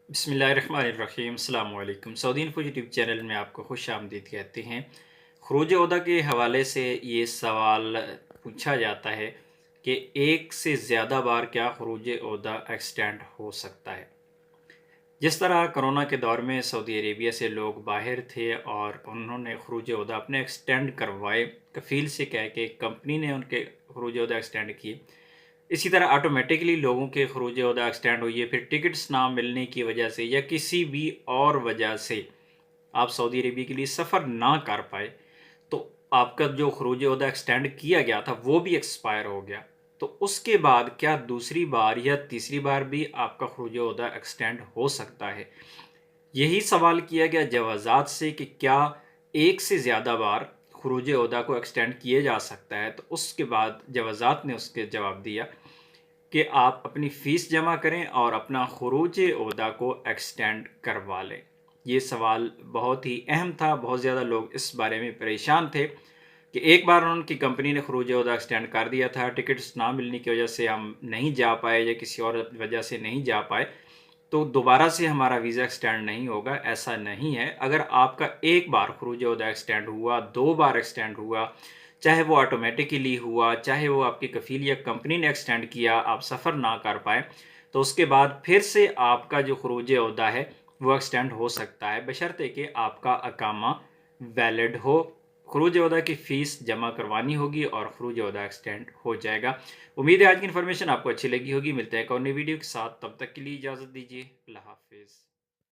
बिस्मिल्लाहिर्रहमानिर्रहीम अस्सलाम वालेकुम। सऊदी इन्फो यूट्यूब चैनल में आपको खुश आमदीद कहते हैं। ख़ुरूज ओहदा के हवाले से ये सवाल पूछा जाता है कि एक से ज़्यादा बार क्या ख़ुरूज ओहदा एक्सटेंड हो सकता है। जिस तरह कोरोना के दौर में सऊदी अरेबिया से लोग बाहर थे और उन्होंने ख़ुरूज ओहदा अपने एक्सटेंड करवाए, कफ़ील से कह के कंपनी ने उनके ख़ुरूज ओहदा एक्सटेंड किए। इसी तरह ऑटोमेटिकली लोगों के ख़ुरूज ओहदा एक्सटेंड हुई है। फिर टिकट्स ना मिलने की वजह से या किसी भी और वजह से आप सऊदी अरेबिया के लिए सफ़र ना कर पाए, तो आपका जो ख़ुरूज ओहदा एक्सटेंड किया गया था वो भी एक्सपायर हो गया। तो उसके बाद क्या दूसरी बार या तीसरी बार भी आपका ख़ुरूज ओहदा एक्सटेंड हो सकता है? यही सवाल किया गया जवाज़ात से कि क्या एक से ज़्यादा बार ख़ुरूज ओहदा को एक्सटेंड किया जा सकता है। तो उसके बाद जवाज़ात ने उसके जवाब दिया कि आप अपनी फ़ीस जमा करें और अपना ख़ुरूज ओहदा को एक्सटेंड करवा लें। ये सवाल बहुत ही अहम था, बहुत ज़्यादा लोग इस बारे में परेशान थे कि एक बार उनकी कंपनी ने ख़ुरूज ओहदा एक्सटेंड कर दिया था, टिकट्स ना मिलने की वजह से हम नहीं जा पाए या किसी और वजह से नहीं जा पाए, तो दोबारा से हमारा वीज़ा एक्सटेंड नहीं होगा। ऐसा नहीं है। अगर आपका एक बार ख़ुरूज ओहदा एक्सटेंड हुआ, 2 बार एक्सटेंड हुआ, चाहे वो ऑटोमेटिकली हुआ, चाहे वो आपकी कफ़ील या कंपनी ने एक्सटेंड किया, आप सफ़र ना कर पाएँ, तो उसके बाद फिर से आपका जो ख़ुरूज ओहदा है वो एक्सटेंड हो सकता है, बशर्ते कि आपका अकामा वैलिड हो। ख़ुरूज ओहदा की फ़ीस जमा करवानी होगी और ख़ुरूज ओहदा एक्सटेंड हो जाएगा। उम्मीद है आज की इन्फॉर्मेशन आपको अच्छी लगी होगी। मिलते हैं एक और नई वीडियो के साथ, तब तक के लिए इजाज़त दीजिए। अल्लाह हाफ़िज़।